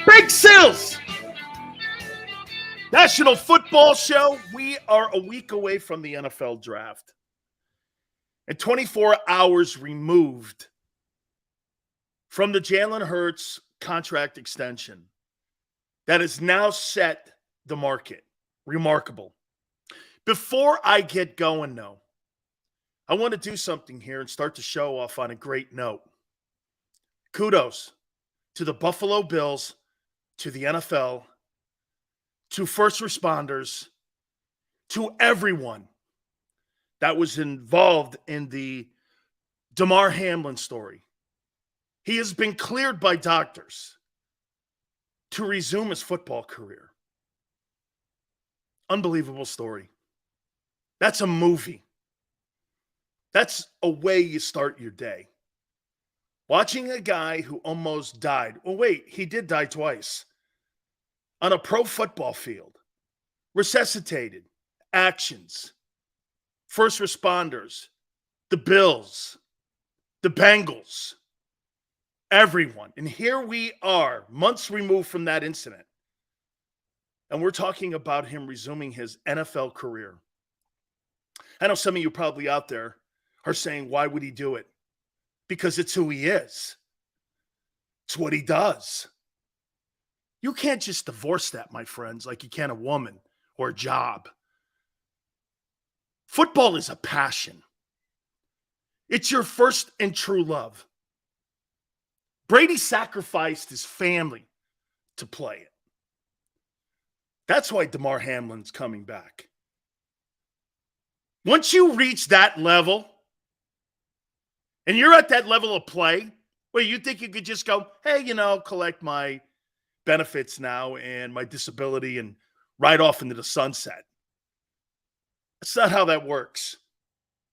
Big Sills! National Football Show. We are a week away from the NFL draft. And 24 hours removed from the Jalen Hurts contract extension that has now set the market. Remarkable. Before I get going, though, I want to do something here and start the show off on a great note. Kudos to the Buffalo Bills, to the NFL, to first responders, to everyone that was involved in the Damar Hamlin story. He has been cleared by doctors to resume his football career. Unbelievable story. That's a movie. That's a way you start your day. Watching a guy who almost died. Well, wait, he did die twice. On a pro football field. Resuscitated. Actions. First responders. The Bills. The Bengals. Everyone. And here we are, months removed from that incident. And we're talking about him resuming his NFL career. I know some of you probably out there are saying, why would he do it? Because it's who he is. It's what he does. You can't just divorce that, my friends, like you can a woman or a job. Football is a passion. It's your first and true love. Brady sacrificed his family to play it. That's why Damar Hamlin's coming back. Once you reach that level, and you're at that level of play, where you think you could just go, hey, collect my benefits now and my disability and ride off into the sunset. That's not how that works.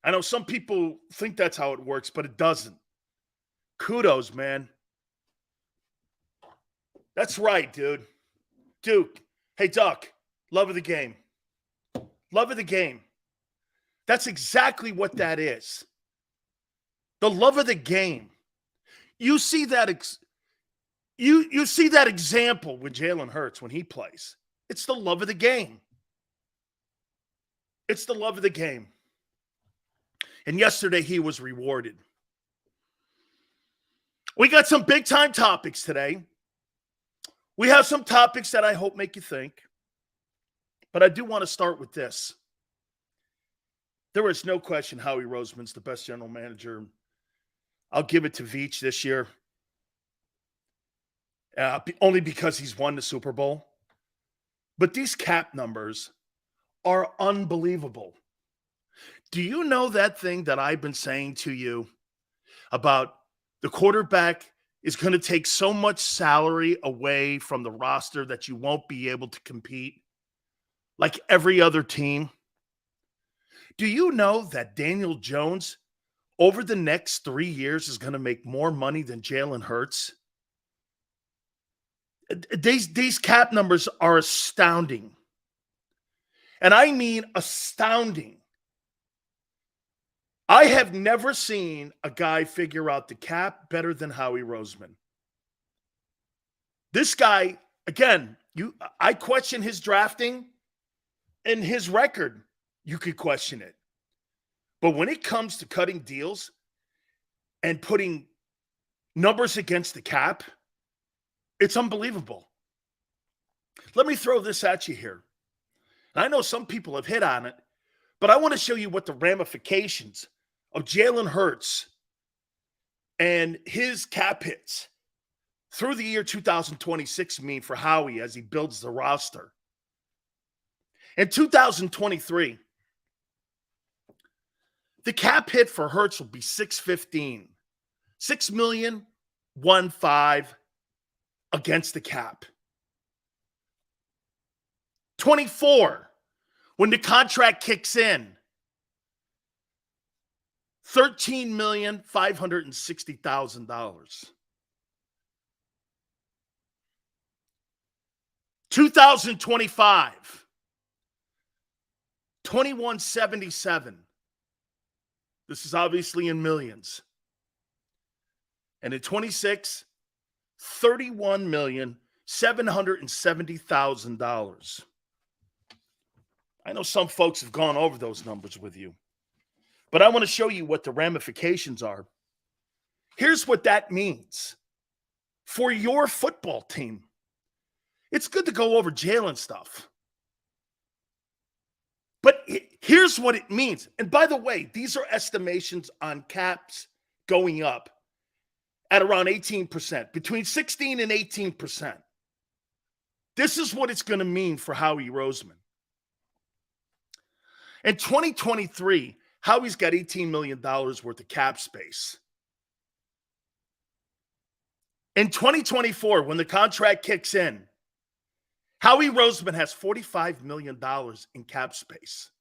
I know some people think that's how it works, but it doesn't. Kudos, man. That's right, dude. Duke. Hey, Duck. Love of the game. Love of the game. That's exactly what that is. The love of the game. You see that you see that example with Jalen Hurts when he plays. It's the love of the game. It's the love of the game. And yesterday he was rewarded. We got some big time topics today. We have some topics that I hope make you think. But I do want to start with this. There is no question Howie Roseman's the best general manager. I'll give it to Veach this year. Only because he's won the Super Bowl. But these cap numbers are unbelievable. Do you know that thing that I've been saying to you about the quarterback is going to take so much salary away from the roster that you won't be able to compete like every other team? Do you know that Daniel Jones over the next 3 years is going to make more money than Jalen Hurts? These cap numbers are astounding. And I mean astounding. I have never seen a guy figure out the cap better than Howie Roseman. This guy, again, I question his drafting and his record. You could question it. But when it comes to cutting deals and putting numbers against the cap, it's unbelievable. Let me throw this at you here. And I know some people have hit on it, but I want to show you what the ramifications of Jalen Hurts and his cap hits through the year 2026 mean for Howie as he builds the roster. In 2023, the cap hit for Hurts will be $615. $6,000,015 against the cap. 24, when the contract kicks in, $13,560,000. 2025, 2177. This is obviously in millions. And in 26, $31,600,000. $770,000. I know some folks have gone over those numbers with you, but I want to show you what the ramifications are. Here's what that means for your football team. It's good to go over Jalen stuff, but here's what it means. And by the way, these are estimations on caps going up at around 18%, between 16 and 18%. This is what it's going to mean for Howie Roseman. In 2023, Howie's got $18 million worth of cap space. In 2024, when the contract kicks in, Howie Roseman has $45 million in cap space.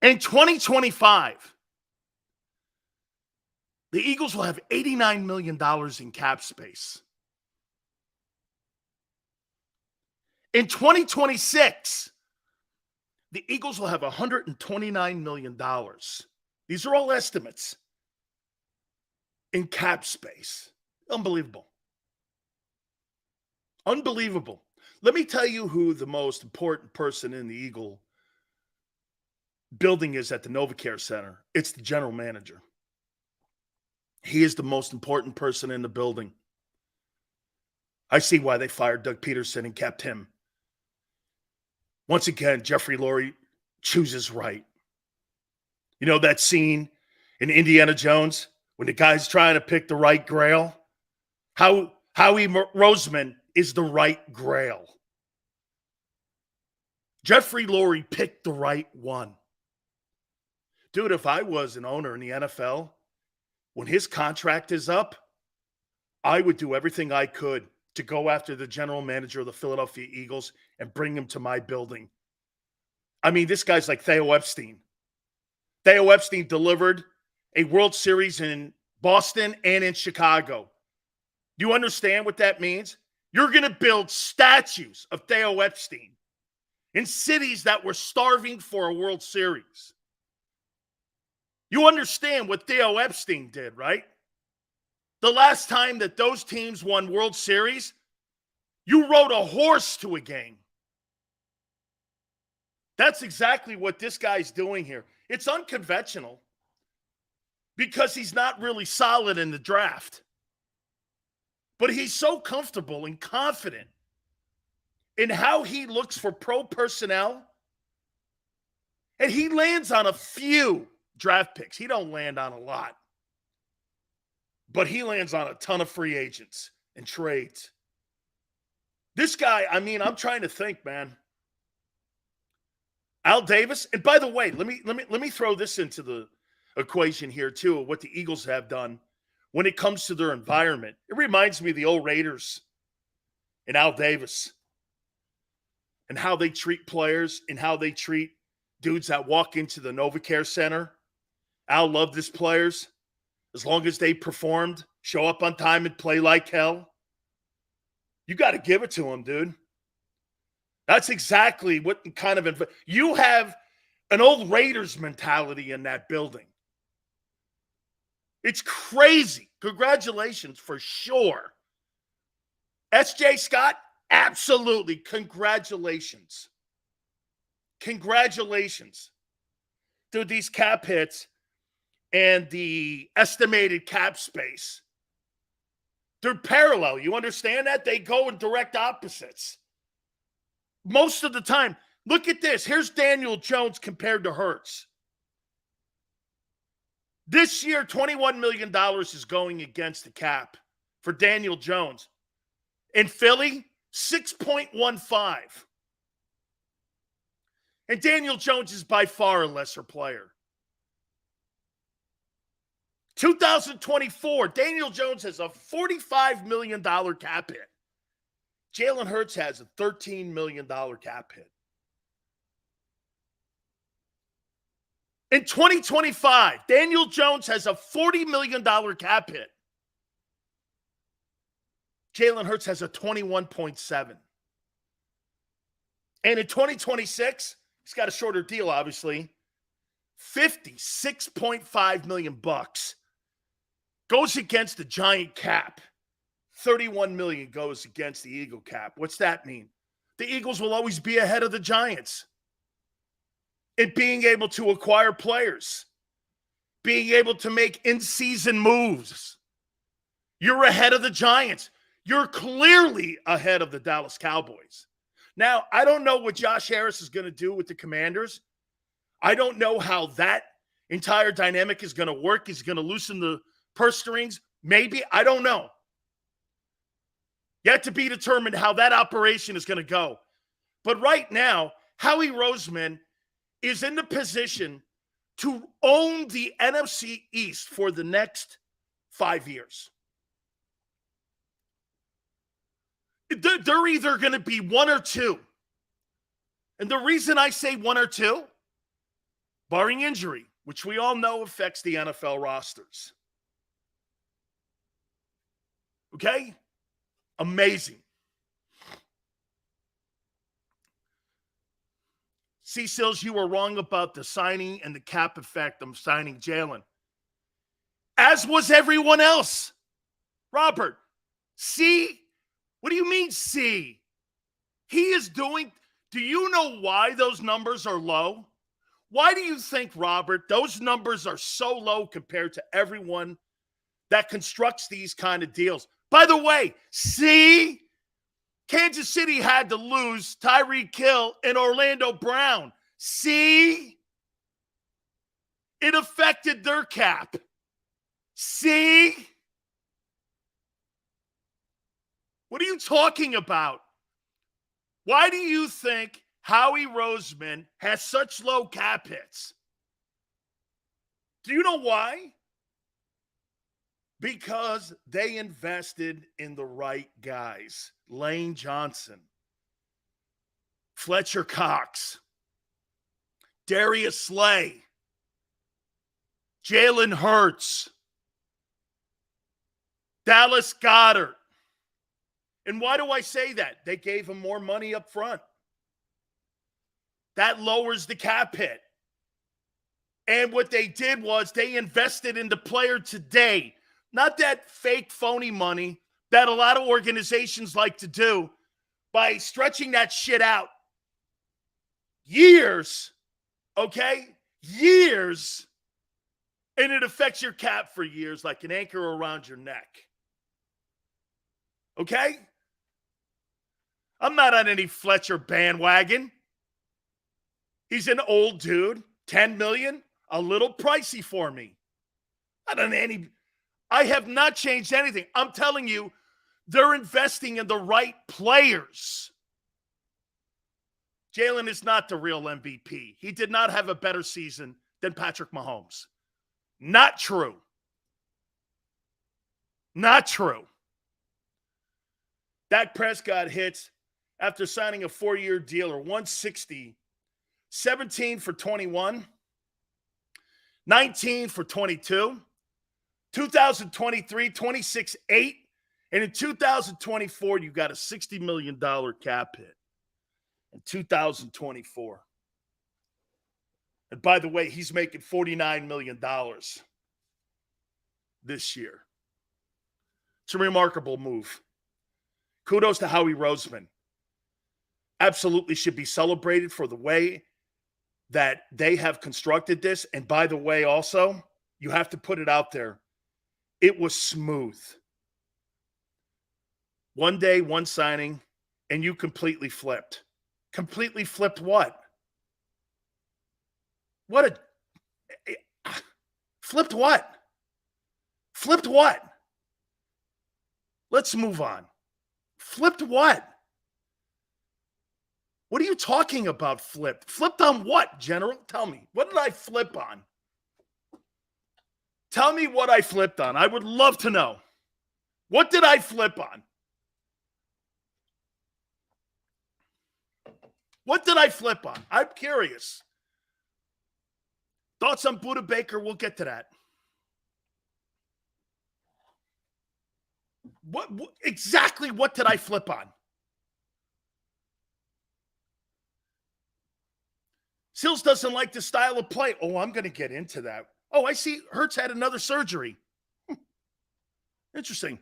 In 2025, the Eagles will have $89 million in cap space. In 2026, the Eagles will have $129 million. These are all estimates in cap space. Unbelievable. Unbelievable. Let me tell you who the most important person in the Eagle building is at the NovaCare Center. It's the general manager. He is the most important person in the building. I see why they fired Doug Peterson and kept him. Once again, Jeffrey Lurie chooses right. You know that scene in Indiana Jones when the guy's trying to pick the right grail? Howie Roseman is the right grail. Jeffrey Lurie picked the right one. Dude, if I was an owner in the NFL, when his contract is up, I would do everything I could to go after the general manager of the Philadelphia Eagles and bring him to my building. I mean, this guy's like Theo Epstein. Theo Epstein delivered a World Series in Boston and in Chicago. Do you understand what that means? You're going to build statues of Theo Epstein in cities that were starving for a World Series. You understand what Theo Epstein did, right? The last time that those teams won World Series, you rode a horse to a game. That's exactly what this guy's doing here. It's unconventional because he's not really solid in the draft. But he's so comfortable and confident in how he looks for pro personnel. And he lands on a few draft picks. He don't land on a lot. But he lands on a ton of free agents and trades. This guy, I mean, I'm trying to think, man. Al Davis, and by the way, let me throw this into the equation here too, of what the Eagles have done when it comes to their environment. It reminds me of the old Raiders and Al Davis and how they treat players and how they treat dudes that walk into the NovaCare Center. Al loved his players as long as they performed, show up on time, and play like hell. You got to give it to him, dude. That's exactly what kind of you have an old Raiders mentality in that building. It's crazy. Congratulations for sure. S.J. Scott, absolutely. Congratulations. Congratulations. Dude, these cap hits and the estimated cap space, they're parallel. You understand that? They go in direct opposites. Most of the time, look at this. Here's Daniel Jones compared to Hurts. This year, $21 million is going against the cap for Daniel Jones. In Philly, 6.15. And Daniel Jones is by far a lesser player. 2024, Daniel Jones has a $45 million cap hit. Jalen Hurts has a $13 million cap hit. In 2025, Daniel Jones has a $40 million cap hit. Jalen Hurts has a 21.7. And in 2026, he's got a shorter deal, obviously. $56.5 million bucks. goes against the giant cap. 31 million goes against the Eagle cap. What's that mean? The Eagles will always be ahead of the Giants in being able to acquire players, being able to make in-season moves. You're ahead of the Giants. You're clearly ahead of the Dallas Cowboys. Now, I don't know what Josh Harris is going to do with the Commanders. I don't know how that entire dynamic is going to work. He's going to loosen the purse strings. Maybe. I don't know. Yet to be determined how that operation is going to go. But right now, Howie Roseman is in the position to own the NFC East for the next 5 years. They're either going to be one or two. And the reason I say one or two, barring injury, which we all know affects the NFL rosters. Okay? Amazing. C-Sills, you were wrong about the signing and the cap effect of signing Jalen. As was everyone else. Robert, see? What do you mean, see? He is doing... Do you know why those numbers are low? Why do you think, Robert, those numbers are so low compared to everyone that constructs these kind of deals? By the way, see? Kansas City had to lose Tyreek Hill and Orlando Brown. See? It affected their cap. See? What are you talking about? Why do you think Howie Roseman has such low cap hits? Do you know why? Because they invested in the right guys. Lane Johnson, Fletcher Cox, Darius Slay, Jalen Hurts, Dallas Goedert. And why do I say that? They gave him more money up front. That lowers the cap hit. And what they did was they invested in the player today. Not that fake, phony money that a lot of organizations like to do by stretching that shit out. Years, okay? Years. And it affects your cap for years like an anchor around your neck. Okay? I'm not on any Fletcher bandwagon. He's an old dude. $10 million, a little pricey for me. Not on any... I have not changed anything. I'm telling you, they're investing in the right players. Jalen is not the real MVP. He did not have a better season than Patrick Mahomes. Not true. Not true. Dak Prescott hits after signing a 4-year deal or 160, 17 for 21, 19 for 22. 2023, 26-8. And in 2024, you got a $60 million cap hit. In 2024. And by the way, he's making $49 million this year. It's a remarkable move. Kudos to Howie Roseman. Absolutely should be celebrated for the way that they have constructed this. And by the way, also, you have to put it out there. It was smooth. One day, one signing, and you completely flipped. Completely flipped what? Flipped what? Flipped what? Let's move on. Flipped what? What are you talking about, flipped? Flipped on what, General? Tell me. What did I flip on? Tell me what I flipped on. I would love to know. What did I flip on? What did I flip on? I'm curious. Thoughts on Buda Baker? We'll get to that. What exactly what did I flip on? Sills doesn't like the style of play. Oh, I'm going to get into that. Oh, I see Hurts had another surgery. Interesting.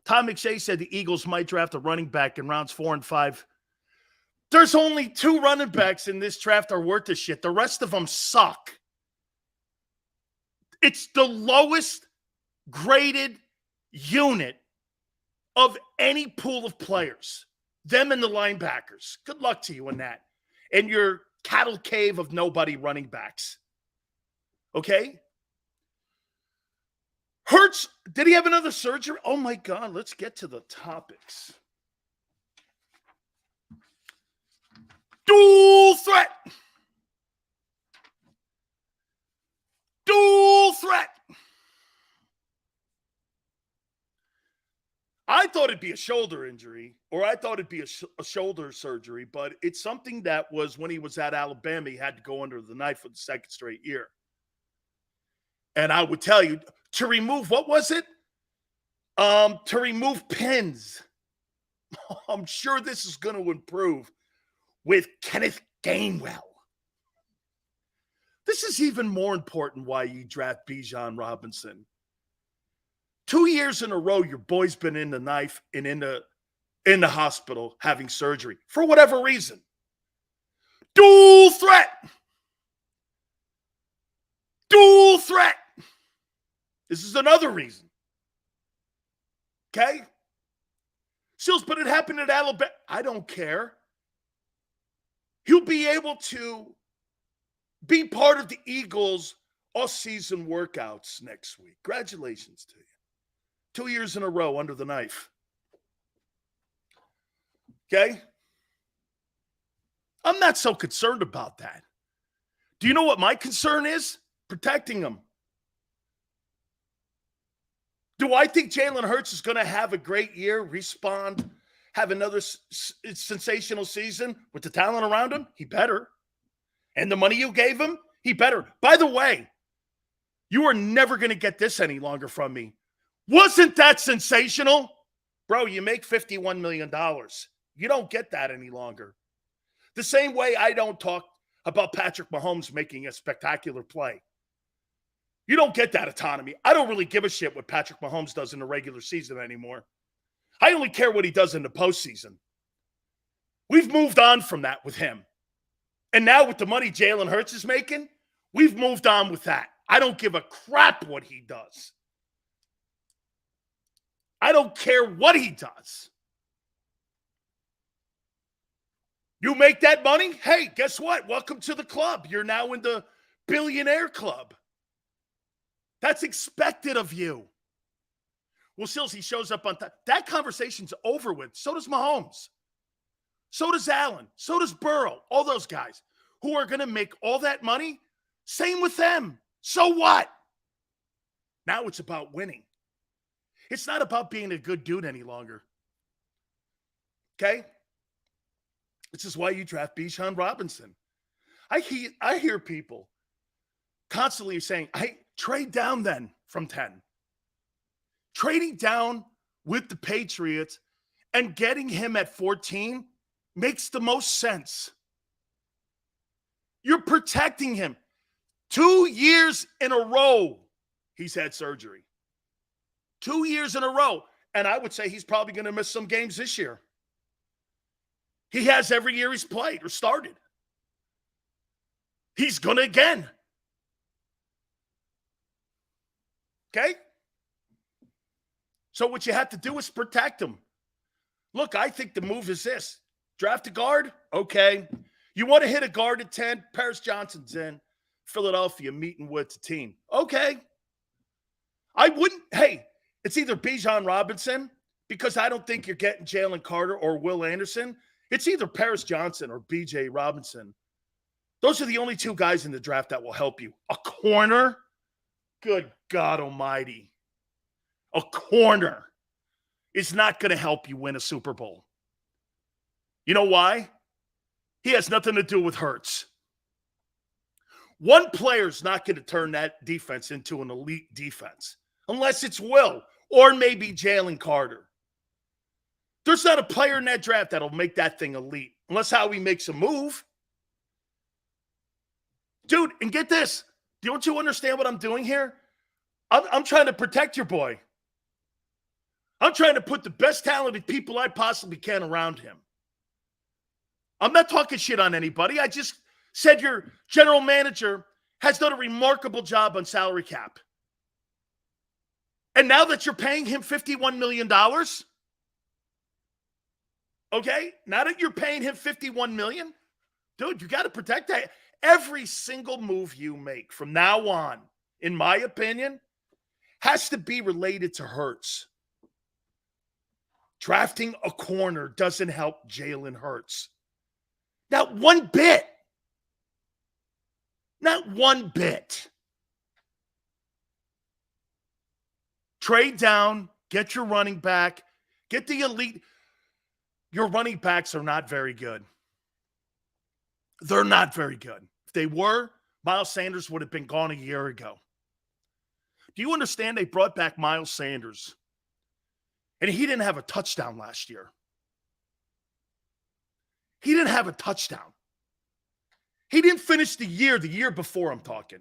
Tom McShay said the Eagles might draft a running back in rounds 4 and 5. There's only 2 running backs in this draft are worth a shit. The rest of them suck. It's the lowest graded unit of any pool of players. Them and the linebackers. Good luck to you in that. And your cattle cave of nobody running backs. Okay? Hurts, did he have another surgery? Oh my God, let's get to the topics. Dual threat. Dual threat. I thought it'd be a shoulder injury, or I thought it'd be a shoulder surgery, but it's something that was when he was at Alabama, he had to go under the knife for the second straight year. And I would tell you, to remove, what was it? To remove pins. I'm sure this is going to improve with Kenneth Gainwell. This is even more important why you draft Bijan Robinson. 2 years in a row, your boy's been in the knife and in the hospital having surgery for whatever reason. Dual threat. Dual threat. This is another reason. Okay? Sills, but it happened at Alabama. I don't care. He'll be able to be part of the Eagles' off-season workouts next week. Congratulations to you. 2 years in a row under the knife. Okay? I'm not so concerned about that. Do you know what my concern is? Protecting him. Do I think Jalen Hurts is going to have a great year, respond, have another sensational season with the talent around him? He better. And the money you gave him? He better. By the way, you are never going to get this any longer from me. Wasn't that sensational? Bro, you make $51 million. You don't get that any longer. The same way I don't talk about Patrick Mahomes making a spectacular play. You don't get that autonomy. I don't really give a shit what Patrick Mahomes does in the regular season anymore. I only care what he does in the postseason. We've moved on from that with him. And now with the money Jalen Hurts is making, we've moved on with that. I don't give a crap what he does. I don't care what he does. You make that money? Hey, guess what? Welcome to the club. You're now in the billionaire club. That's expected of you. Well, Sills, he shows up on time. That conversation's over with. So does Mahomes. So does Allen. So does Burrow. All those guys who are going to make all that money. Same with them. So what? Now it's about winning. It's not about being a good dude any longer. Okay? This is why you draft Bijan Robinson. I hear people constantly saying, "Hey, trade down then from 10." Trading down with the Patriots and getting him at 14 makes the most sense. You're protecting him. 2 years in a row, he's had surgery. 2 years in a row. And I would say he's probably going to miss some games this year. He has every year he's played or started. He's going to again. Okay? So what you have to do is protect him. Look, I think the move is this. Draft a guard? Okay. You want to hit a guard at 10? Paris Johnson's in. Philadelphia meeting with the team. Okay. I wouldn't. Hey, it's either Bijan Robinson, because I don't think you're getting Jalen Carter or Will Anderson. It's either Paris Johnson or B.J. Robinson. Those are the only two guys in the draft that will help you. A corner? Good God almighty. A corner is not going to help you win a Super Bowl. You know why? He has nothing to do with Hurts. One player's not going to turn that defense into an elite defense unless it's Will or maybe Jalen Carter. There's not a player in that draft that'll make that thing elite unless Howie makes a move. Dude, and get this. Don't you understand what I'm doing here? I'm trying to protect your boy. I'm trying to put the best talented people I possibly can around him. I'm not talking shit on anybody. I just said your general manager has done a remarkable job on salary cap. And now that you're paying him $51 million, okay, now that you're paying him $51 million, dude, you got to protect that. Every single move you make from now on, in my opinion, has to be related to Hurts. Drafting a corner doesn't help Jalen Hurts. Not one bit. Not one bit. Trade down, get your running back, get the elite. Your running backs are not very good. They're not very good. If they were, Miles Sanders would have been gone a year ago. Do you understand they brought back Miles Sanders? And he didn't have a touchdown last year. He didn't have a touchdown. He didn't finish the year before I'm talking.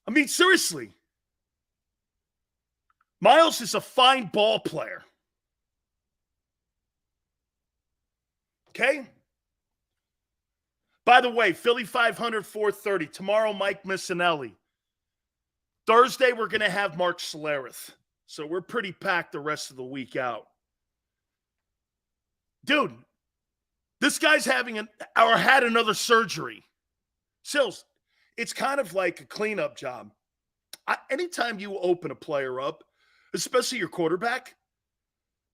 I mean, seriously. Miles is a fine ball player. Okay? By the way, Philly 500, 430. Tomorrow, Mike Missinelli. Thursday, we're going to have Mark Schlereth. So we're pretty packed the rest of the week out. Dude, this guy's had another surgery. Sills, it's kind of like a cleanup job. Anytime you open a player up, especially your quarterback,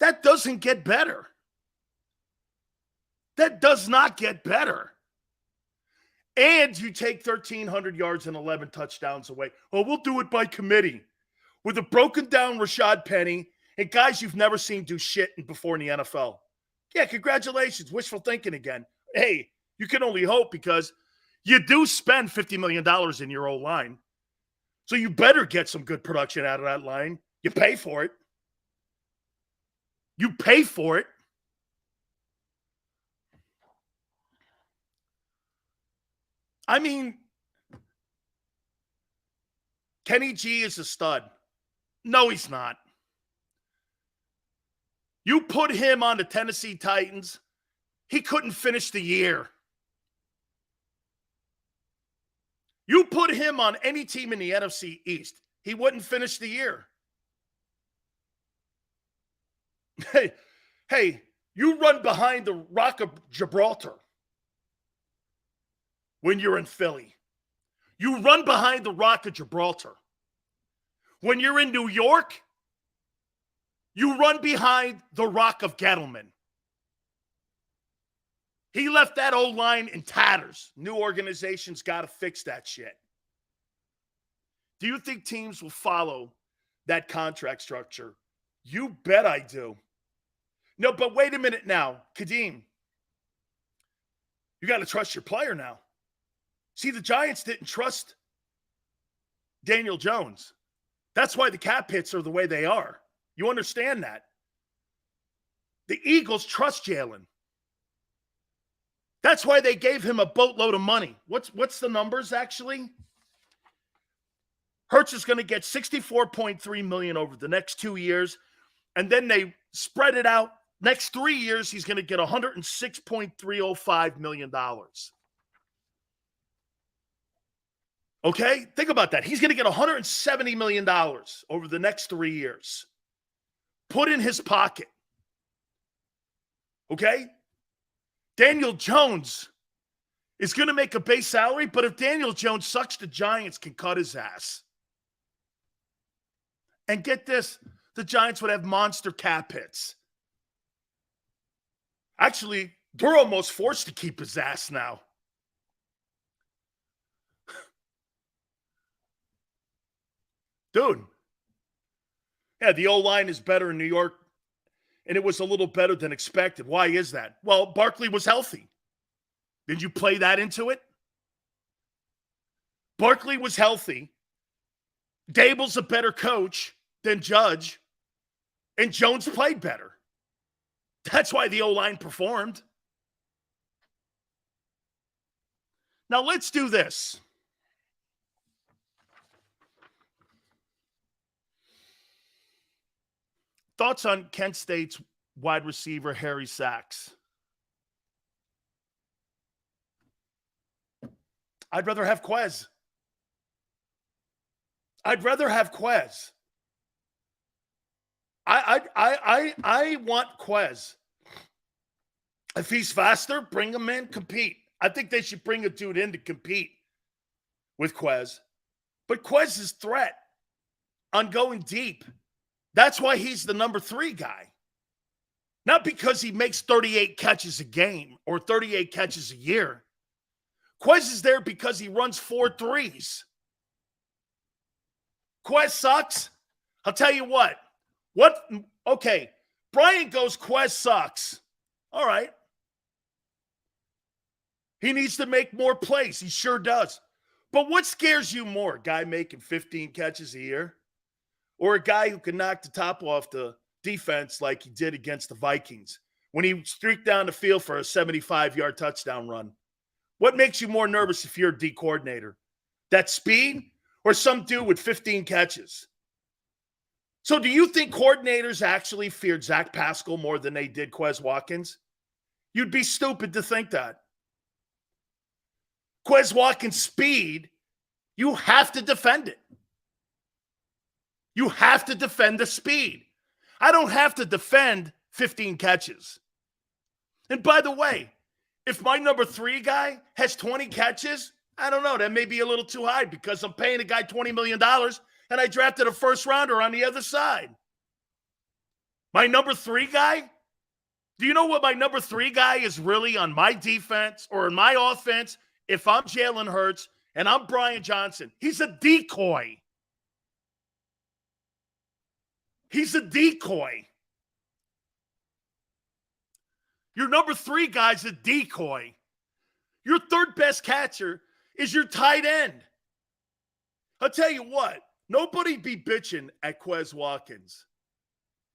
that doesn't get better. That does not get better. And you take 1,300 yards and 11 touchdowns away. Oh, we'll do it by committee. With a broken down Rashad Penny and guys you've never seen do shit before in the NFL. Yeah, congratulations. Wishful thinking again. Hey, you can only hope because you do spend $50 million in your O-line. So you better get some good production out of that line. You pay for it. You pay for it. I mean, Kenny G is a stud. No, he's not. You put him on the Tennessee Titans, he couldn't finish the year. You put him on any team in the NFC East, he wouldn't finish the year. Hey, you run behind the Rock of Gibraltar when you're in Philly. You run behind the Rock of Gibraltar. When you're in New York, you run behind the Rock of Gettleman. He left that O-line in tatters. New organization's got to fix that shit. Do you think teams will follow that contract structure? You bet I do. No, but wait a minute now. Kadeem, you got to trust your player now. See, the Giants didn't trust Daniel Jones. That's why the cap hits are the way they are. You understand that? The Eagles trust Jalen. That's why they gave him a boatload of money. What's the numbers, actually? Hurts is going to get $64.3 million over the next 2 years, and then they spread it out. Next 3 years, he's going to get $106.305 million. Okay? Think about that. He's going to get $170 million over the next 3 years. Put in his pocket. Okay? Daniel Jones is going to make a base salary, but if Daniel Jones sucks, the Giants can cut his ass. And get this, the Giants would have monster cap hits. Actually, they're almost forced to keep his ass now. Dude. Yeah, the O-line is better in New York, and it was a little better than expected. Why is that? Well, Barkley was healthy. Did you play that into it? Barkley was healthy. Dable's a better coach than Judge, and Jones played better. That's why the O-line performed. Now, let's do this. Thoughts on Kent State's wide receiver, Harry Sachs? I'd rather have Quez. I'd rather have Quez. I want Quez. If he's faster, bring him in, compete. I think they should bring a dude in to compete with Quez. But Quez's threat on going deep, that's why he's the number 3 guy. Not because he makes 38 catches a game or 38 catches a year. Quez is there because he runs 4 threes. Quez sucks. I'll tell you what. Okay, Brian goes, Quez sucks. All right. He needs to make more plays. He sure does. But what scares you more? A guy making 15 catches a year? Or a guy who can knock the top off the defense like he did against the Vikings when he streaked down the field for a 75-yard touchdown run? What makes you more nervous if you're a D coordinator? That speed or some dude with 15 catches? So do you think coordinators actually feared Zach Pascal more than they did Quez Watkins? You'd be stupid to think that. Quez Watkins' speed, you have to defend it. You have to defend the speed. I don't have to defend 15 catches. And by the way, if my number 3 guy has 20 catches, I don't know, that may be a little too high because I'm paying a guy $20 million and I drafted a first rounder on the other side. My number 3 guy, do you know what my number 3 guy is really on my defense or in my offense? If I'm Jalen Hurts and I'm Brian Johnson, he's a decoy. He's a decoy. Your number 3 guy's a decoy. Your third best catcher is your tight end. I'll tell you what, nobody be bitching at Quez Watkins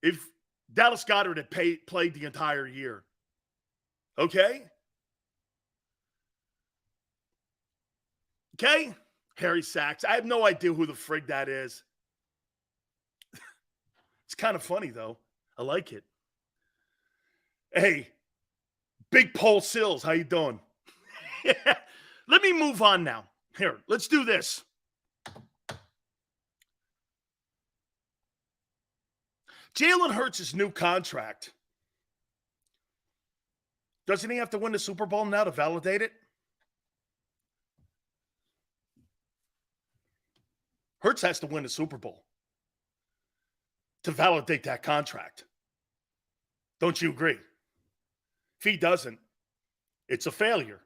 if Dallas Goedert had played the entire year. Okay? Okay? Harry Sachs. I have no idea who the frig that is. It's kind of funny, though. I like it. Hey, Big Pole Sills, how you doing? Let me move on now. Here, let's do this. Jalen Hurts' new contract. Doesn't he have to win the Super Bowl now to validate it? Hurts has to win the Super Bowl to validate that contract. Don't you agree? If he doesn't, it's a failure.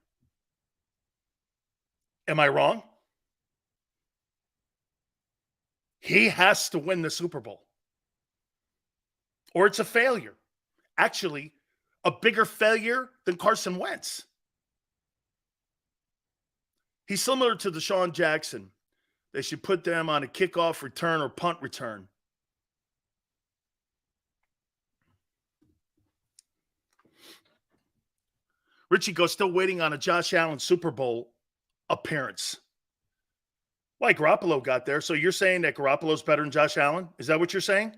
Am I wrong? He has to win the Super Bowl, or it's a failure. Actually, a bigger failure than Carson Wentz. He's similar to Deshaun Jackson. They should put them on a kickoff return or punt return. Richie goes, still waiting on a Josh Allen Super Bowl appearance. Why, Garoppolo got there. So you're saying that Garoppolo's better than Josh Allen? Is that what you're saying?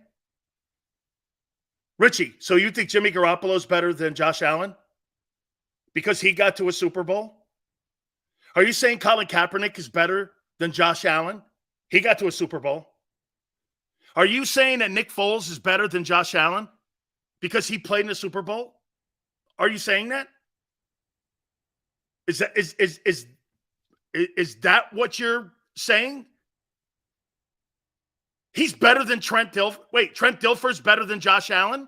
Richie, so you think Jimmy Garoppolo's better than Josh Allen? Because he got to a Super Bowl? Are you saying Colin Kaepernick is better than Josh Allen? He got to a Super Bowl. Are you saying that Nick Foles is better than Josh Allen because he played in the Super Bowl? Are you saying that? Is that what you're saying? He's better than Trent Dilfer. Wait, Trent Dilfer's better than Josh Allen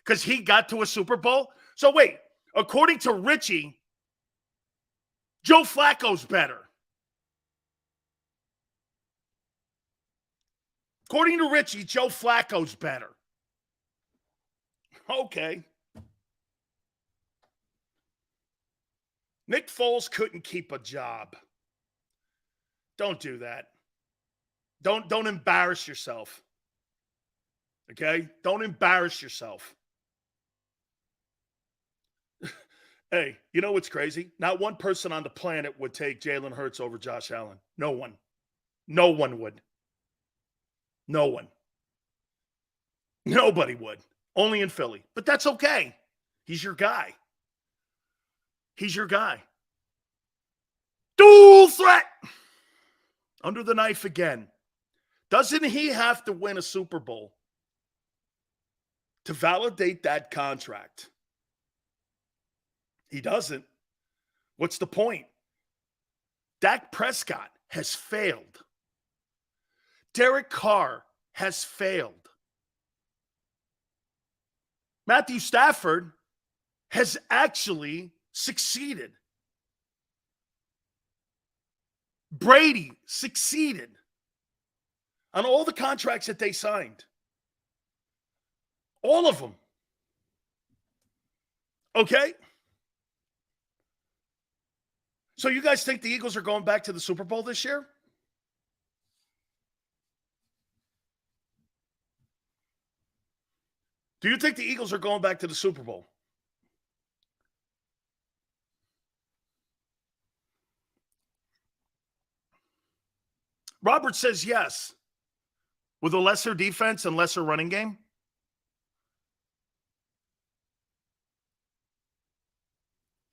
because he got to a Super Bowl? So wait, according to Richie, Joe Flacco's better. According to Richie, Joe Flacco's better. Okay. Nick Foles couldn't keep a job. Don't do that. Don't embarrass yourself. Okay? Don't embarrass yourself. Hey, you know what's crazy? Not one person on the planet would take Jalen Hurts over Josh Allen. No one. No one would. No one. Nobody would. Only in Philly. But that's okay. He's your guy. He's your guy. Dual threat. Under the knife again. Doesn't he have to win a Super Bowl to validate that contract? He doesn't. What's the point? Dak Prescott has failed. Derek Carr has failed. Matthew Stafford has actually succeeded. Brady succeeded on all the contracts that they signed. All of them. Okay? So you guys think the Eagles are going back to the Super Bowl this year? Do you think the Eagles are going back to the Super Bowl? Robert says yes. With a lesser defense and lesser running game?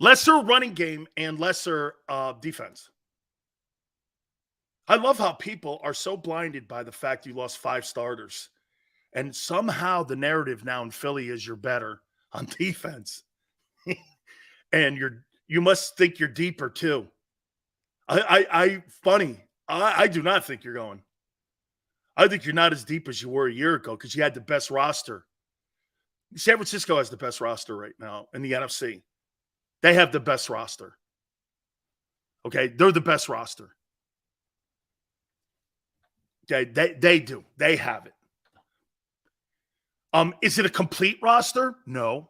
Lesser running game and lesser defense. I love how people are so blinded by the fact you lost 5 starters. And somehow the narrative now in Philly is you're better on defense. And you must think you're deeper too. Funny. I do not think you're going. I think you're not as deep as you were a year ago because you had the best roster. San Francisco has the best roster right now in the NFC. They have the best roster. Okay, they're the best roster. Okay, they do. They have it. Is it a complete roster? No.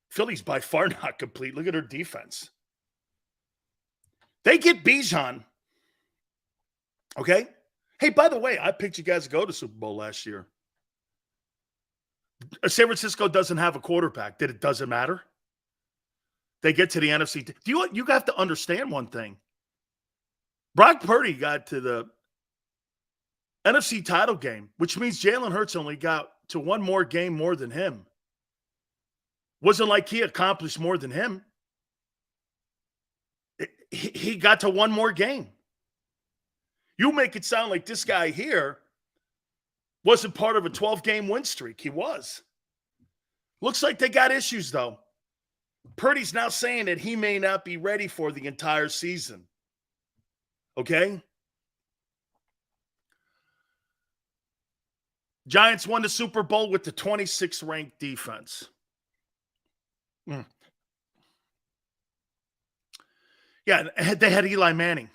Philly's by far not complete. Look at their defense. They get Bijan. Okay? Hey, by the way, I picked you guys to go to Super Bowl last year. San Francisco doesn't have a quarterback. It doesn't matter. They get to the NFC. You have to understand one thing. Brock Purdy got to the NFC title game, which means Jalen Hurts only got to one more game more than him. Wasn't like he accomplished more than him. He got to one more game. You make it sound like this guy here wasn't part of a 12-game win streak. He was. Looks like they got issues, though. Purdy's now saying that he may not be ready for the entire season. Okay? Giants won the Super Bowl with the 26th ranked defense. Yeah, they had Eli Manning.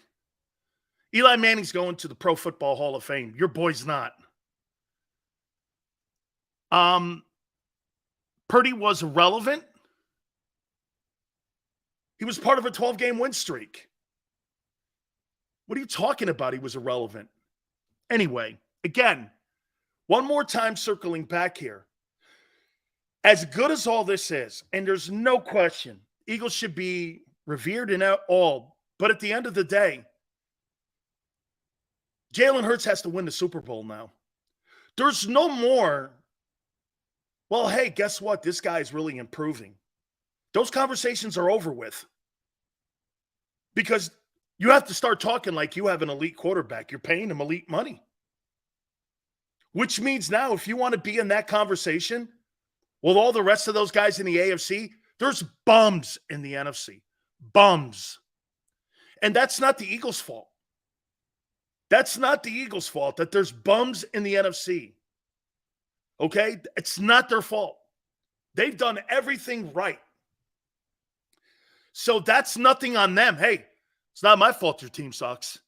Eli Manning's going to the Pro Football Hall of Fame. Your boy's not. Purdy was relevant. He was part of a 12-game win streak. What are you talking about? He was irrelevant. Anyway, again, one more time circling back here. As good as all this is, and there's no question, Eagles should be revered in all. But at the end of the day, Jalen Hurts has to win the Super Bowl now. There's no more, well, hey, guess what? This guy is really improving. Those conversations are over with. Because you have to start talking like you have an elite quarterback. You're paying him elite money. Which means now if you want to be in that conversation with all the rest of those guys in the AFC, there's bums in the NFC. Bums. And that's not the Eagles' fault. That's not the Eagles' fault that there's bums in the NFC. Okay? It's not their fault. They've done everything right. So that's nothing on them. Hey, it's not my fault your team sucks.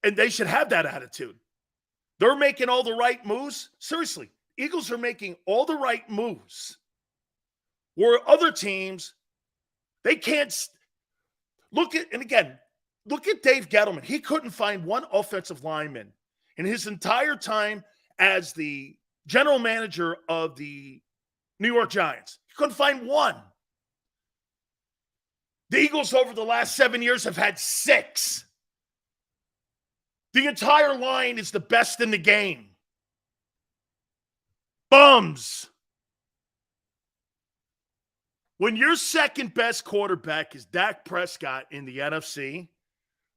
And they should have that attitude. They're making all the right moves. Seriously, Eagles are making all the right moves. Where other teams, they can't look at, and again, look at Dave Gettleman. He couldn't find one offensive lineman in his entire time as the general manager of the New York Giants. He couldn't find one. The Eagles over the last 7 years have had 6. The entire line is the best in the game. bums. When your second best quarterback is Dak Prescott in the NFC,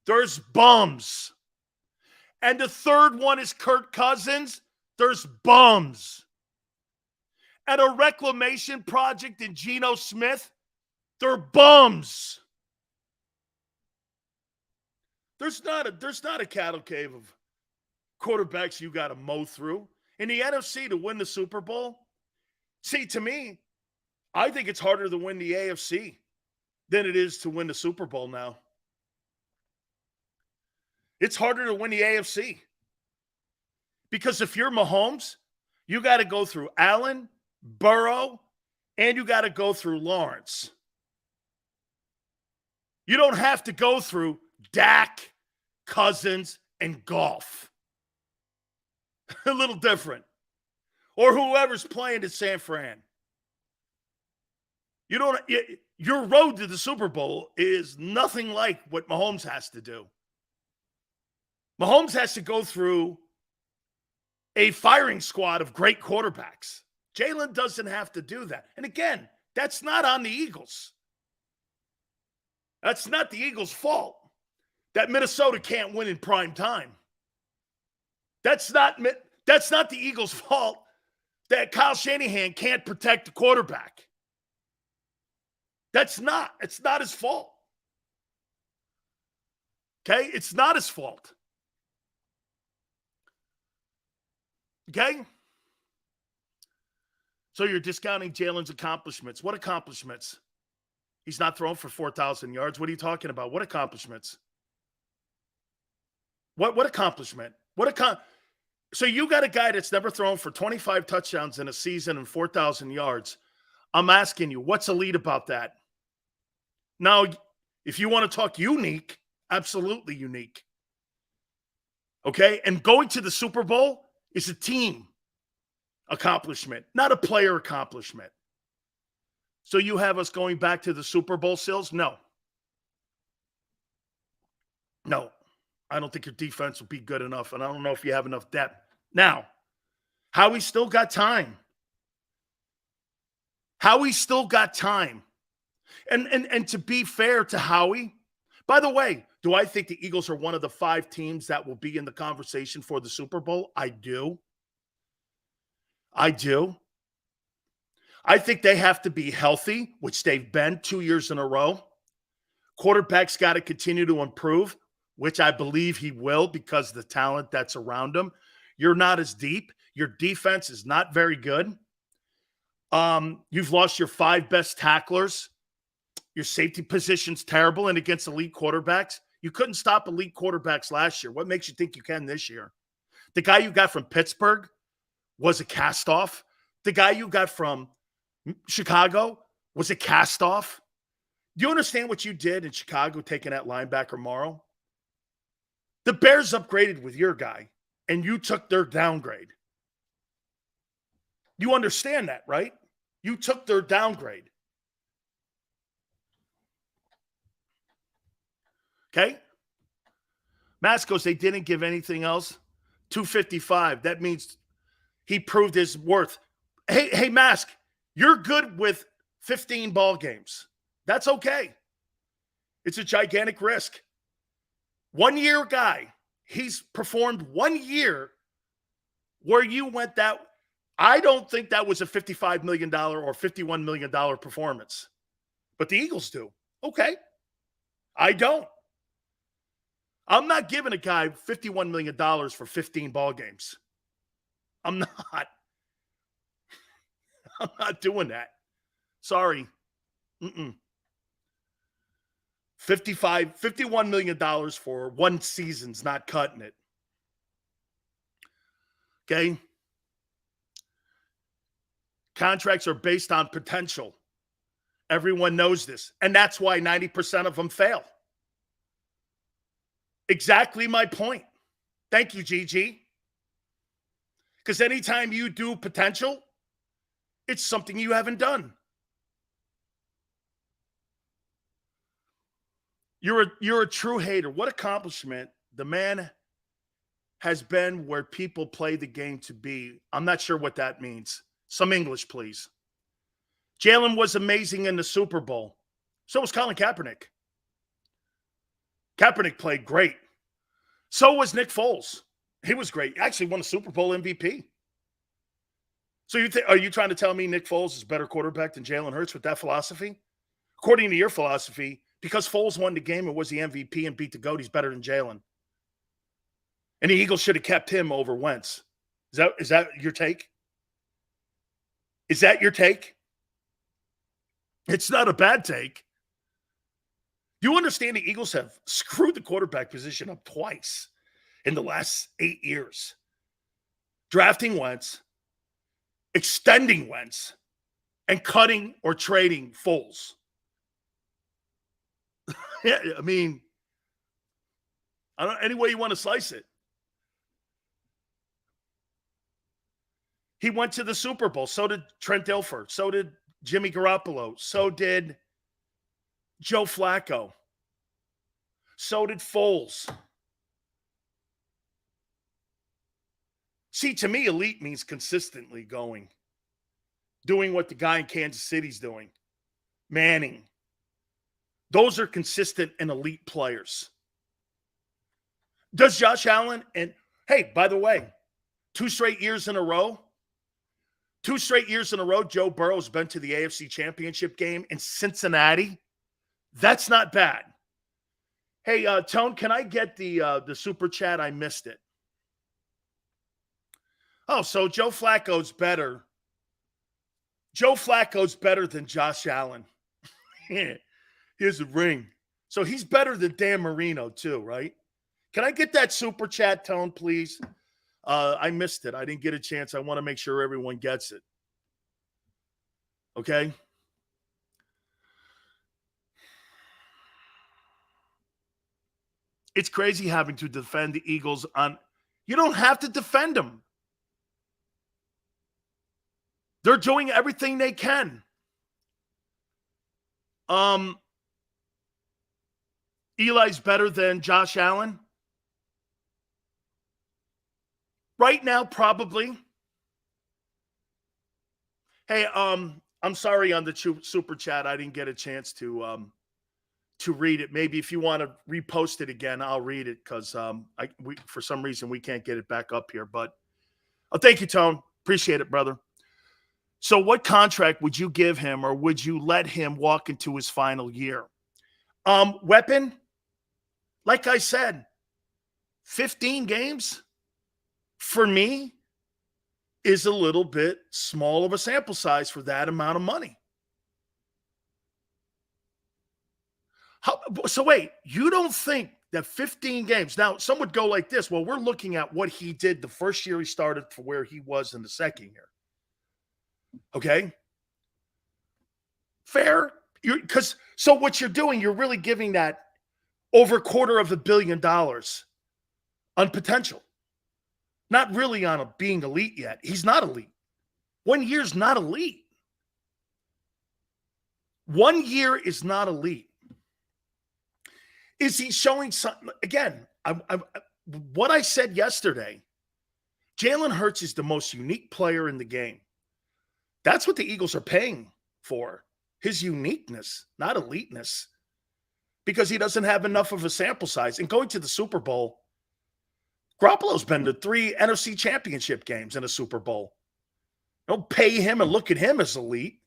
there's bums. And the third one is Kirk Cousins, there's bums. And a reclamation project in Geno Smith, they're bums. There's not a cattle cave of quarterbacks you got to mow through. In the NFC to win the Super Bowl, see, to me, I think it's harder to win the AFC than it is to win the Super Bowl now. It's harder to win the AFC. Because if you're Mahomes, you got to go through Allen, Burrow, and you got to go through Lawrence. You don't have to go through Dak, Cousins, and Goff. A little different. Or whoever's playing at San Fran. Your road to the Super Bowl is nothing like what Mahomes has to do. Mahomes has to go through a firing squad of great quarterbacks. Jalen doesn't have to do that. And again, that's not on the Eagles. That's not the Eagles' fault that Minnesota can't win in prime time. That's not the Eagles' fault that Kyle Shanahan can't protect the quarterback. It's not his fault. Okay? It's not his fault. Okay? So you're discounting Jalen's accomplishments. What accomplishments? He's not throwing for 4,000 yards. What are you talking about? What accomplishments? What accomplishment? So you got a guy that's never thrown for 25 touchdowns in a season and 4,000 yards. I'm asking you, what's elite about that? Now, if you want to talk unique, absolutely unique. Okay? And going to the Super Bowl is a team accomplishment, not a player accomplishment. So you have us going back to the Super Bowl, Sills? No. No. I don't think your defense will be good enough, and I don't know if you have enough depth. Now, Howie's still got time. Howie's still got time. And to be fair to Howie, by the way, do I think the Eagles are one of the 5 teams that will be in the conversation for the Super Bowl? I do. I think they have to be healthy, which they've been 2 years in a row. Quarterback's got to continue to improve, which I believe he will because of the talent that's around him. You're not as deep. Your defense is not very good. You've lost your 5 best tacklers. Your safety position's terrible, and against elite quarterbacks, you couldn't stop elite quarterbacks last year. What makes you think you can this year? The guy you got from Pittsburgh was a cast-off. The guy you got from Chicago was a cast-off. Do you understand what you did in Chicago taking that linebacker Morrow? The Bears upgraded with your guy, and you took their downgrade. You understand that, right? You took their downgrade. Okay? Mask goes, they didn't give anything else. 255. That means he proved his worth. Hey, Mask, you're good with 15 ball games. That's okay. It's a gigantic risk. 1 year guy. He's performed 1 year where you went that. I don't think that was a $55 million or $51 million performance. But the Eagles do. Okay. I don't. I'm not giving a guy $51 million for 15 ball games. I'm not. I'm not doing that. Sorry. $51 million for 1 season's not cutting it. Okay? Contracts are based on potential. Everyone knows this. And that's why 90% of them fail. Exactly my point. Thank you, GG. Because anytime you do potential, it's something you haven't done. You're a true hater. What accomplishment? The man has been where people play the game to be. I'm not sure what that means. Some English, please. Jalen was amazing in the Super Bowl. So was Colin Kaepernick. Kaepernick played great. So was Nick Foles. He was great. He actually won a Super Bowl MVP. So are you trying to tell me Nick Foles is a better quarterback than Jalen Hurts with that philosophy? According to your philosophy, because Foles won the game and was the MVP and beat the GOAT, he's better than Jalen. And the Eagles should have kept him over Wentz. Is that your take? Is that your take? It's not a bad take. You understand the Eagles have screwed the quarterback position up twice in the last 8 years. Drafting Wentz, extending Wentz, and cutting or trading Foles. Yeah, I mean, any way you want to slice it. He went to the Super Bowl. So did Trent Dilfer. So did Jimmy Garoppolo. So did Joe Flacco. So did Foles. See, to me, elite means consistently going. Doing what the guy in Kansas City's doing. Manning. Those are consistent and elite players. Does Josh Allen, and hey, by the way, 2 straight years in a row, Joe Burrow's been to the AFC Championship game in Cincinnati. That's not bad. Hey, Tone, can I get the super chat? I missed it. Oh, so Joe Flacco's better. Joe Flacco's better than Josh Allen. Here's a ring. So he's better than Dan Marino too, right? Can I get that super chat, Tone, please? I missed it. I didn't get a chance. I want to make sure everyone gets it. Okay? It's crazy having to defend the Eagles on. You don't have to defend them. They're doing everything they can. Eli's better than Josh Allen. Right now, probably. Hey, I'm sorry on the super chat. I didn't get a chance to read it. Maybe if you want to repost it again, I'll read it because for some reason we can't get it back up here. But thank you, Tone. Appreciate it, brother. So what contract would you give him, or would you let him walk into his final year? Weapon, like I said, 15 games for me is a little bit small of a sample size for that amount of money. So wait, you don't think that 15 games, now some would go like this, well, we're looking at what he did the first year he started for where he was in the second year. Okay? Fair? So what you're doing, you're really giving that over $250 million on potential. Not really on being elite yet. He's not elite. 1 year's not elite. 1 year is not elite. Is he showing something? Again, what I said yesterday, Jalen Hurts is the most unique player in the game. That's what the Eagles are paying for. His uniqueness, not eliteness. Because he doesn't have enough of a sample size. And going to the Super Bowl, Garoppolo's been to 3 NFC Championship games in a Super Bowl. Don't pay him and look at him as elite.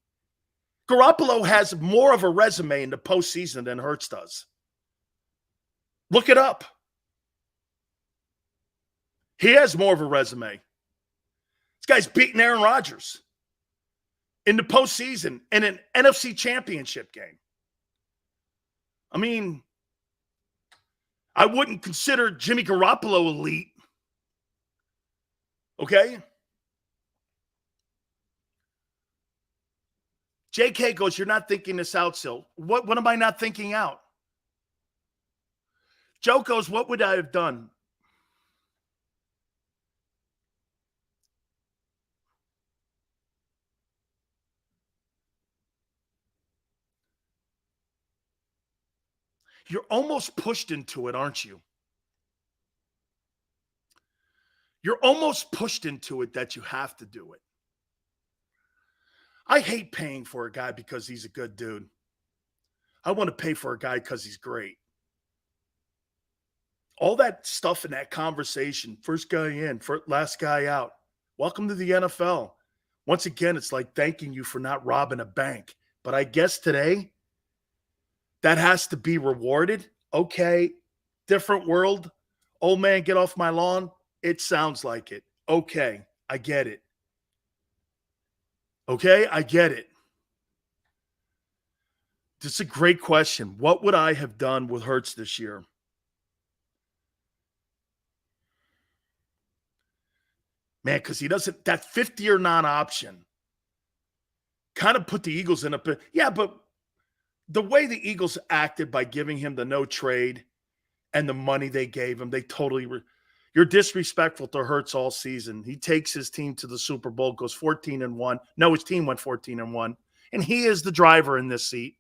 Garoppolo has more of a resume in the postseason than Hurts does. Look it up. He has more of a resume. This guy's beating Aaron Rodgers in the postseason in an NFC Championship game. I mean, I wouldn't consider Jimmy Garoppolo elite. Okay? JK goes, you're not thinking this out, Sil. What am I not thinking out? Joe goes, what would I have done? You're almost pushed into it, aren't you? You're almost pushed into it that you have to do it. I hate paying for a guy because he's a good dude. I want to pay for a guy because he's great. All that stuff in that conversation, first guy in, last guy out. Welcome to the NFL. Once again, it's like thanking you for not robbing a bank. But I guess today, that has to be rewarded. Okay, different world. Old man, get off my lawn. It sounds like it. Okay, I get it. Okay, I get it. This is a great question. What would I have done with Hurts this year? Man, because he doesn't, that 50-year non-option kind of put the Eagles in a, yeah, but the way the Eagles acted by giving him the no trade and the money they gave him, they totally, you're disrespectful to Hurts all season. He takes his team to the Super Bowl, goes 14-1. No, his team went 14-1. And he is the driver in this seat.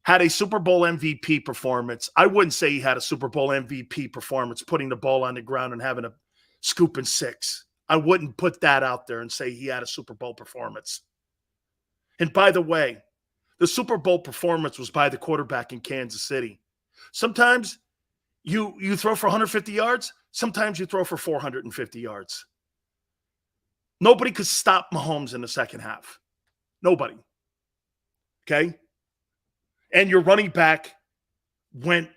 Had a Super Bowl MVP performance. I wouldn't say he had a Super Bowl MVP performance, putting the ball on the ground and having a scoop and six. I wouldn't put that out there and say he had a Super Bowl performance. And by the way, the Super Bowl performance was by the quarterback in Kansas City. Sometimes you throw for 150 yards. Sometimes you throw for 450 yards. Nobody could stop Mahomes in the second half. Nobody. Okay? And your running back went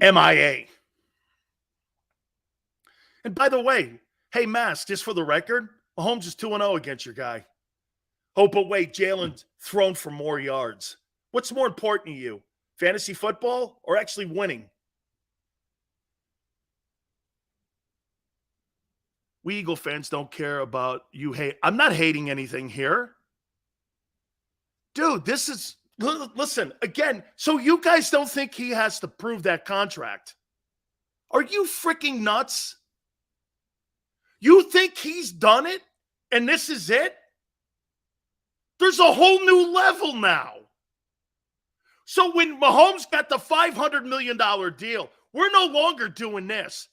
MIA. And by the way, hey, Mass, just for the record, Mahomes is 2-0 against your guy. Oh, but wait, Jalen's thrown for more yards. What's more important to you, fantasy football or actually winning? We Eagle fans don't care about you hate. I'm not hating anything here. Dude, this is, listen, again, so you guys don't think he has to prove that contract? Are you freaking nuts? You think he's done it and this is it? There's a whole new level now. So when Mahomes got the $500 million deal, we're no longer doing this.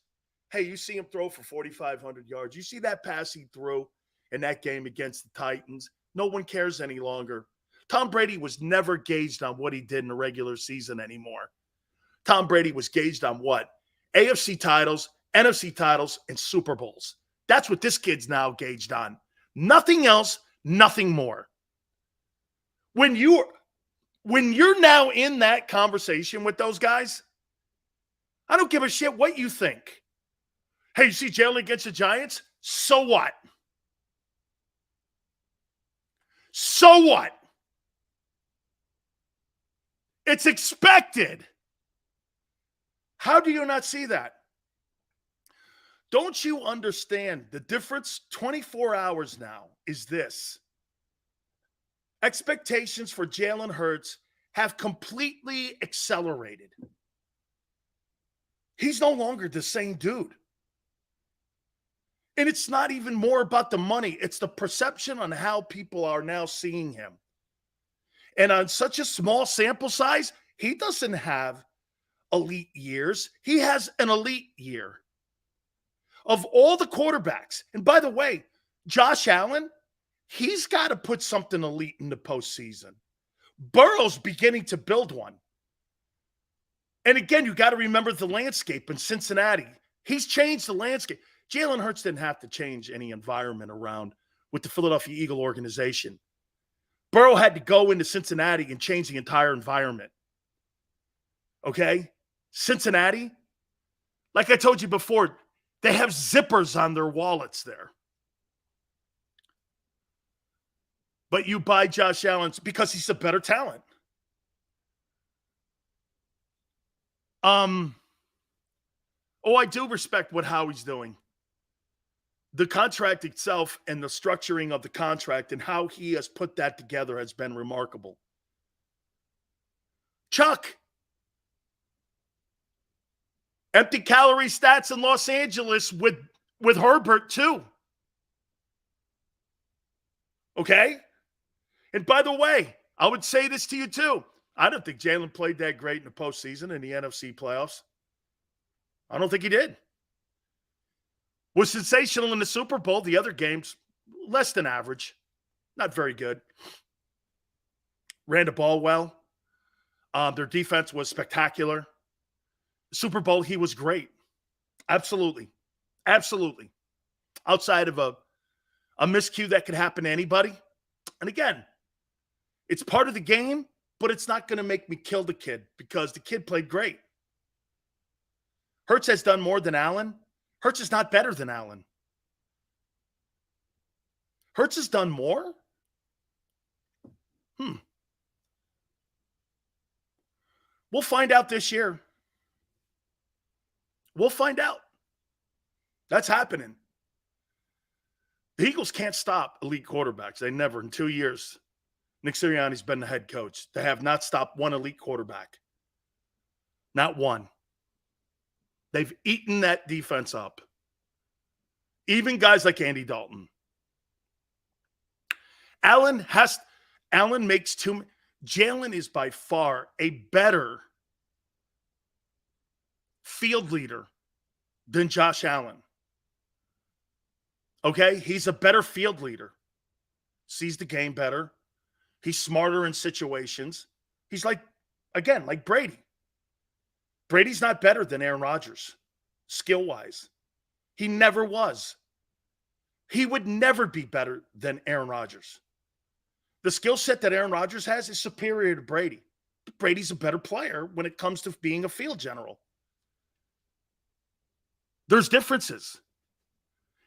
Hey, you see him throw for 4,500 yards. You see that pass he threw in that game against the Titans. No one cares any longer. Tom Brady was never gauged on what he did in the regular season anymore. Tom Brady was gauged on what? AFC titles, NFC titles, and Super Bowls. That's what this kid's now gauged on. Nothing else, nothing more. When you're now in that conversation with those guys, I don't give a shit what you think. Hey, you see Jalen against the Giants? So what? So what? It's expected. How do you not see that? Don't you understand the difference? 24 hours now is this. Expectations for Jalen Hurts have completely accelerated. He's no longer the same dude. And it's not even more about the money. It's the perception on how people are now seeing him. And on such a small sample size, he doesn't have elite years. He has an elite year. Of all the quarterbacks, and by the way, Josh Allen, he's got to put something elite in the postseason. Burrow's beginning to build one. And again, you got to remember the landscape in Cincinnati. He's changed the landscape. Jalen Hurts didn't have to change any environment around with the Philadelphia Eagle organization. Burrow had to go into Cincinnati and change the entire environment. Okay? Cincinnati, like I told you before, they have zippers on their wallets there. But you buy Josh Allen because he's a better talent. I do respect what Howie's doing. The contract itself and the structuring of the contract and how he has put that together has been remarkable. Chuck, empty calorie stats in Los Angeles with Herbert too. Okay? And by the way, I would say this to you too. I don't think Jalen played that great in the postseason in the NFC playoffs. I don't think he did. Was sensational in the Super Bowl. The other games, less than average. Not very good. Ran the ball well. Their defense was spectacular. Super Bowl, he was great. Absolutely. Absolutely. Outside of a miscue that could happen to anybody. And again, it's part of the game, but it's not going to make me kill the kid because the kid played great. Hurts has done more than Allen. Hurts is not better than Allen. Hurts has done more? We'll find out this year. We'll find out. That's happening. The Eagles can't stop elite quarterbacks. They never, in 2 years. Nick Sirianni's been the head coach. They have not stopped one elite quarterback. Not one. They've eaten that defense up. Even guys like Andy Dalton. Allen makes too. Jalen is by far a better field leader than Josh Allen. Okay? He's a better field leader. Sees the game better. He's smarter in situations. He's like Brady. Brady's not better than Aaron Rodgers, skill-wise. He never was. He would never be better than Aaron Rodgers. The skill set that Aaron Rodgers has is superior to Brady. Brady's a better player when it comes to being a field general. There's differences.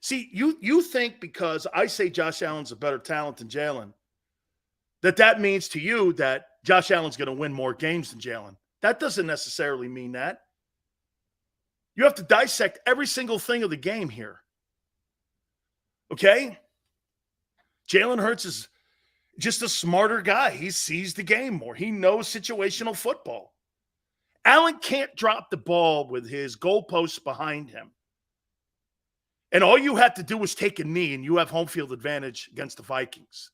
See, you think because I say Josh Allen's a better talent than Jalen, that means to you that Josh Allen's going to win more games than Jalen. That doesn't necessarily mean that. You have to dissect every single thing of the game here. Okay? Jalen Hurts is just a smarter guy. He sees the game more. He knows situational football. Allen can't drop the ball with his goalposts behind him. And all you have to do is take a knee and you have home field advantage against the Vikings.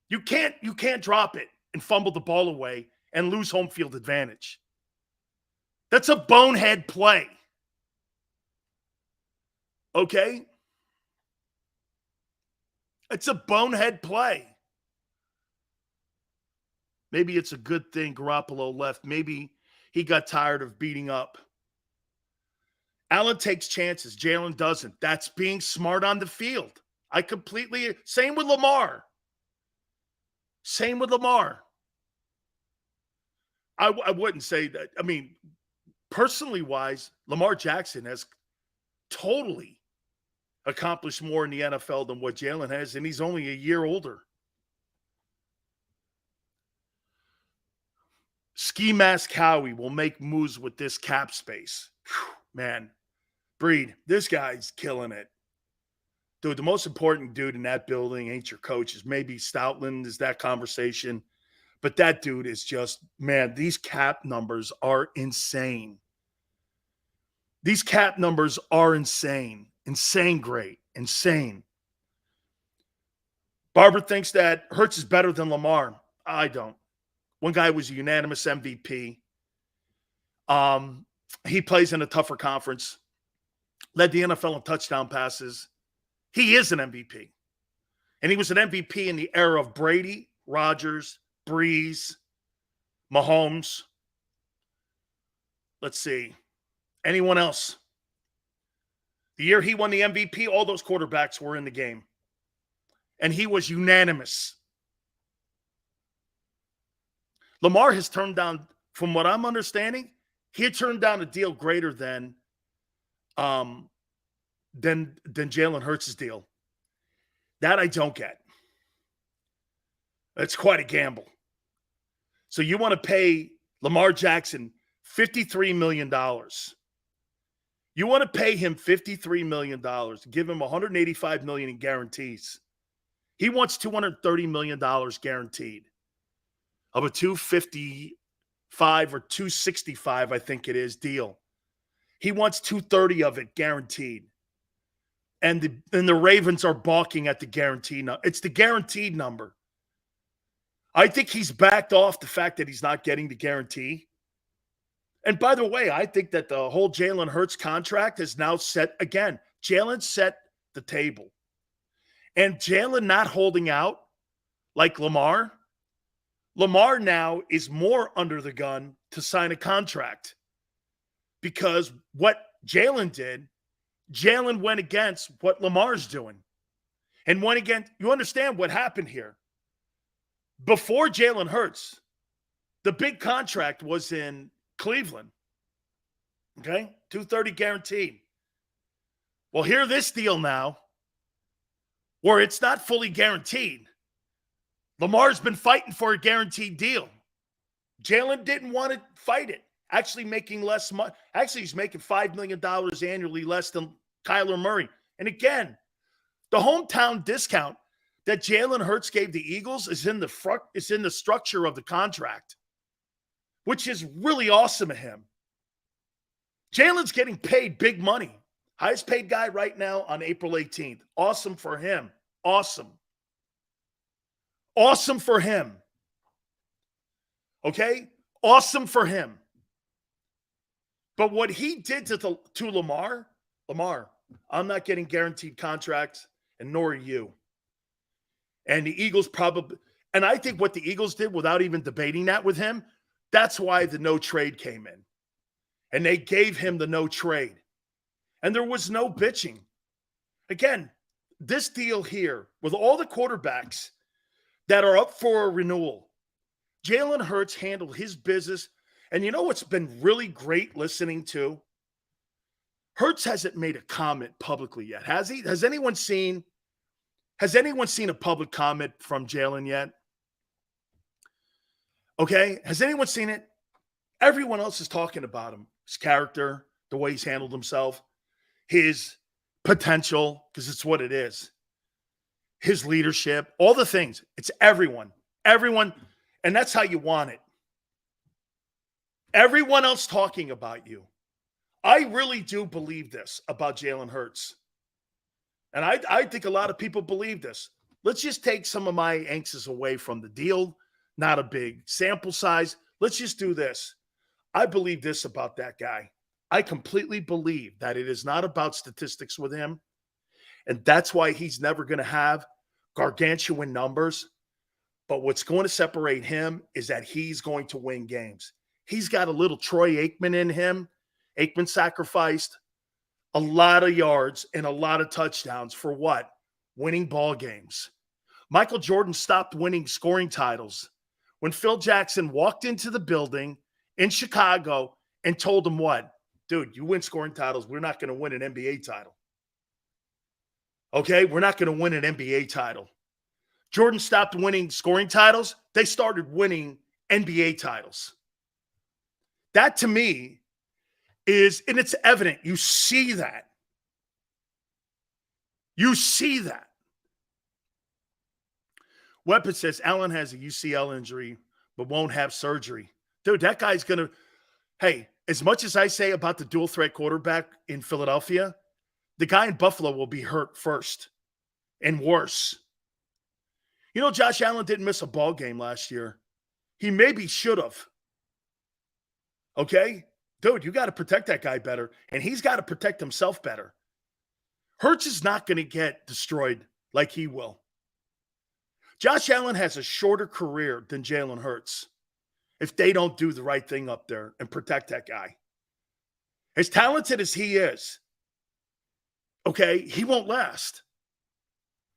You can't drop it and fumble the ball away and lose home field advantage. That's a bonehead play. Okay? It's a bonehead play. Maybe it's a good thing Garoppolo left. Maybe he got tired of beating up. Allen takes chances. Jalen doesn't. That's being smart on the field. Same with Lamar. Same with Lamar. I wouldn't say that. I mean, personally wise, Lamar Jackson has totally accomplished more in the NFL than what Jalen has, and he's only a year older. Ski Mask Howie will make moves with this cap space. Whew, man, Breed, this guy's killing it. Dude, the most important dude in that building ain't your coaches. Maybe Stoutland is that conversation. But that dude is just, man, these cap numbers are insane. These cap numbers are insane. Insane great. Insane. Barber thinks that Hurts is better than Lamar. I don't. One guy was a unanimous MVP. He plays in a tougher conference. Led the NFL in touchdown passes. He is an MVP. And he was an MVP in the era of Brady, Rodgers, Breeze, Mahomes. Let's see. Anyone else? The year he won the MVP, all those quarterbacks were in the game. And he was unanimous. Lamar has turned down, from what I'm understanding, he had turned down a deal greater than Jalen Hurts' deal. That I don't get. That's quite a gamble. So you want to pay Lamar Jackson $53 million. You want to pay him $53 million, give him $185 million in guarantees. He wants $230 million guaranteed of a $255 or $265, I think it is, deal. He wants $230 of it guaranteed. And the Ravens are balking at the guarantee number. It's the guaranteed number. I think he's backed off the fact that he's not getting the guarantee. And by the way, I think that the whole Jalen Hurts contract is now set again Jalen set the table. And Jalen not holding out like Lamar now is more under the gun to sign a contract because what Jalen did, Jalen went against what Lamar's doing and went against. You understand what happened here? Before Jalen Hurts, the big contract was in Cleveland. Okay? $230 guaranteed. Well, hear this deal now where it's not fully guaranteed. Lamar's been fighting for a guaranteed deal. Jalen didn't want to fight it. Actually making less money. Actually, he's making $5 million annually less than Kyler Murray. And again, the hometown discount that Jalen Hurts gave the Eagles is in the structure of the contract, which is really awesome of him. Jalen's getting paid big money. Highest paid guy right now on April 18th. Awesome for him. Awesome. Awesome for him. Okay? Awesome for him. But what he did to Lamar, I'm not getting guaranteed contracts, and nor are you. And the Eagles probably, and I think what the Eagles did without even debating that with him, that's why the no trade came in. And they gave him the no trade. And there was no bitching. Again, this deal here, with all the quarterbacks that are up for a renewal, Jalen Hurts handled his business. And you know what's been really great listening to? Hurts hasn't made a comment publicly yet, has he? Has anyone seen a public comment from Jalen yet? Okay, has anyone seen it? Everyone else is talking about him, his character, the way he's handled himself, his potential, because it's what it is, his leadership, all the things. It's everyone, and that's how you want it. Everyone else talking about you. I really do believe this about Jalen Hurts. And I think a lot of people believe this. Let's just take some of my angst away from the deal. Not a big sample size. Let's just do this. I believe this about that guy. I completely believe that it is not about statistics with him. And that's why he's never going to have gargantuan numbers. But what's going to separate him is that he's going to win games. He's got a little Troy Aikman in him. Aikman sacrificed a lot of yards and a lot of touchdowns for what? Winning ball games. Michael Jordan stopped winning scoring titles when Phil Jackson walked into the building in Chicago and told him what? Dude, you win scoring titles. We're not going to win an NBA title. Okay? We're not going to win an NBA title. Jordan stopped winning scoring titles. They started winning NBA titles. That to me is, and it's evident. You see that. You see that. Weapon says Allen has a UCL injury, but won't have surgery. Dude, that guy's going to, hey, as much as I say about the dual threat quarterback in Philadelphia, the guy in Buffalo will be hurt first and worse. You know, Josh Allen didn't miss a ball game last year. He maybe should have. Okay? Dude, you got to protect that guy better, and he's got to protect himself better. Hurts is not going to get destroyed like he will. Josh Allen has a shorter career than Jalen Hurts if they don't do the right thing up there and protect that guy. As talented as he is, okay, he won't last.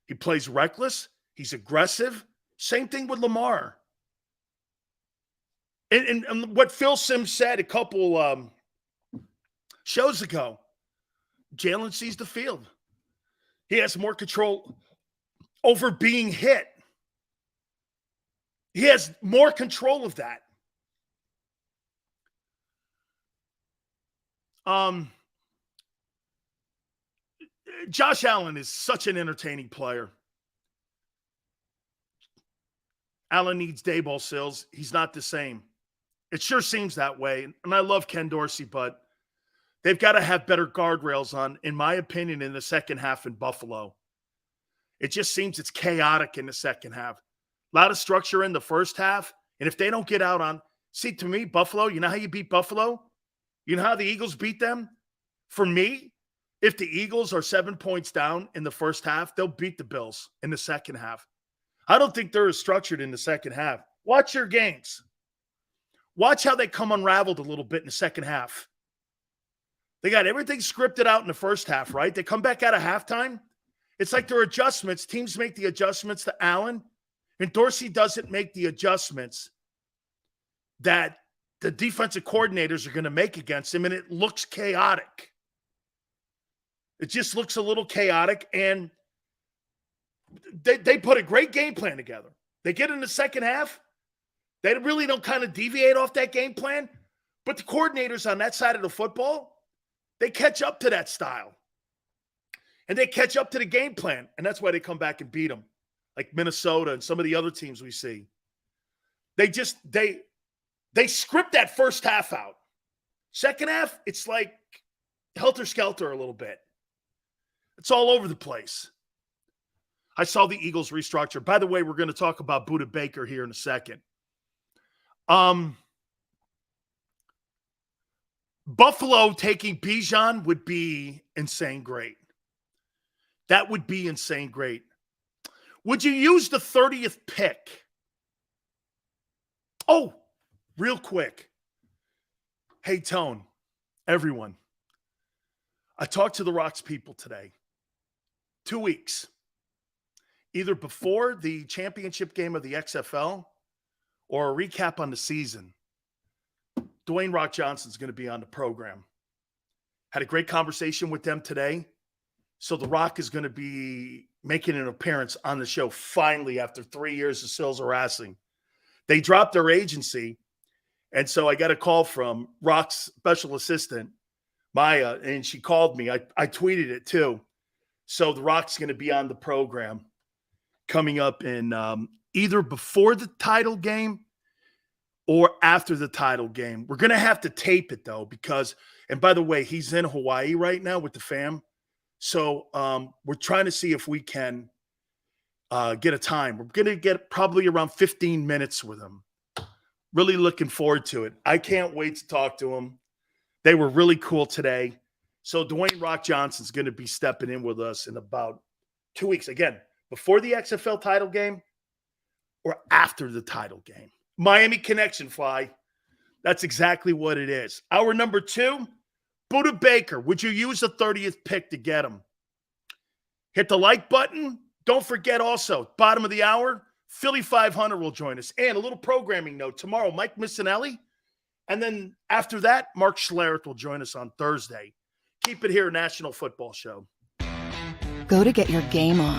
He plays reckless. He's aggressive. Same thing with Lamar. And what Phil Simms said a couple shows ago, Jalen sees the field. He has more control over being hit. He has more control of that. Josh Allen is such an entertaining player. Allen needs Dayball Sills. He's not the same. It sure seems that way. And I love Ken Dorsey, but they've got to have better guardrails on, in my opinion, in the second half in Buffalo. It just seems it's chaotic in the second half. A lot of structure in the first half. And if they don't get out on, see, to me, Buffalo, you know how you beat Buffalo? You know how the Eagles beat them? For me, If the Eagles are 7 points down in the first half, they'll beat the Bills in the second half. I don't think they're as structured in the second half. Watch your games. Watch how they come unraveled a little bit in the second half. They got everything scripted out in the first half, right? They come back out of halftime. It's like there are adjustments. Teams make the adjustments to Allen, and Dorsey doesn't make the adjustments that the defensive coordinators are going to make against him, and it looks chaotic. It just looks a little chaotic, and they put a great game plan together. They get in the second half. They really don't kind of deviate off that game plan, but the coordinators on that side of the football, they catch up to that style, and they catch up to the game plan, and that's why they come back and beat them, like Minnesota and some of the other teams we see. They script that first half out. Second half, it's like helter-skelter a little bit. It's all over the place. I saw the Eagles restructure. By the way, we're going to talk about Budda Baker here in a second. Buffalo taking Bijan would be insane great. That would be insane great. Would you use the 30th pick? Oh, real quick. Hey, Tone, everyone. I talked to the Rocks people today. 2 weeks. Either before the championship game of the XFL or a recap on the season. Dwayne Rock Johnson's going to be on the program. Had a great conversation with them today. So The Rock is going to be making an appearance on the show finally after 3 years of Sills harassing. They dropped their agency, and so I got a call from Rock's special assistant, Maya, and she called me. I tweeted it too. So The Rock's going to be on the program coming up in either before the title game or after the title game. We're going to have to tape it, though, because, and by the way, he's in Hawaii right now with the fam. So we're trying to see if we can get a time. We're going to get probably around 15 minutes with him. Really looking forward to it. I can't wait to talk to him. They were really cool today. So Dwayne Rock Johnson's going to be stepping in with us in about 2 weeks. Again, before the XFL title game or after the title game. Miami Connection, Fly. That's exactly what it is. Hour number 2, Budda Baker. Would you use the 30th pick to get him? Hit the like button. Don't forget also, bottom of the hour, Philly 500 will join us. And a little programming note. Tomorrow, Mike Missinelli. And then after that, Mark Schlereth will join us on Thursday. Keep it here, National Football Show. Go to get your game on.